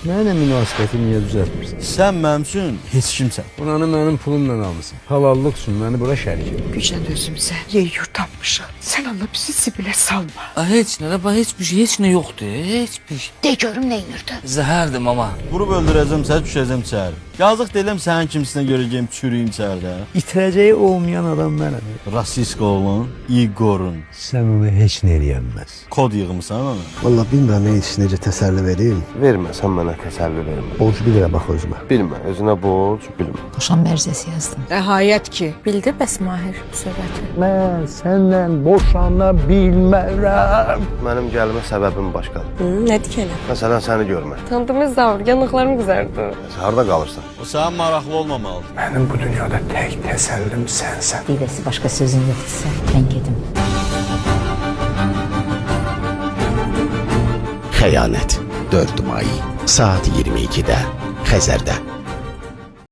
Mənə münasibəti niyə düzəltmirsən? Sən mənim üçün heç kimsən. Buranı mənim pulumla almısan. Halallıq üçün məni bura şərik et. Güclə özümüzə yer yurtanmışıq. Sən Allah bizi zibilə salma. Heç nə, heç bir şey, heç nə yoxdur, heç bir şey. De görüm nə inirdi. Zəhərdir mama. Vurub öldürəcəm səni, düşəcəm içəri. Yazıq deyiləm sənin kimisinə görəcəyim çürüyüm içəridə. İtirəcəyi olmayan adam mənəm. Rasist oğlun, Igor'un. Sən onu heç nə eləyəmməz. Kod yığmısan ona. Valla bilmirəm necə təsəlli verim. Vermə, sən mənə təsəlli vermə. Borcu bilirəm bax özümə. Bilmə, özünə borc bilmə. Boşanma ərizəsi yazdım. Nəhayət ki. Bildi bəs Mahir bu söhbəti. Mən səndən boşana bilmərəm. Mənim gəlmə səbəbim başqadır. Nə dikələ? Məsələn, səni görmək. Tanıdığımız zavr, yanıqlarım qızardı. Harda qalırsan? O sənin maraqlı olmamalıdır. Mənim bu dünyada tək təsəllim sənsən. Deyiləsi başqa sözün yoxdursa, mən gedim. Xəyanət 4 may saat 22-də Xəzərdə.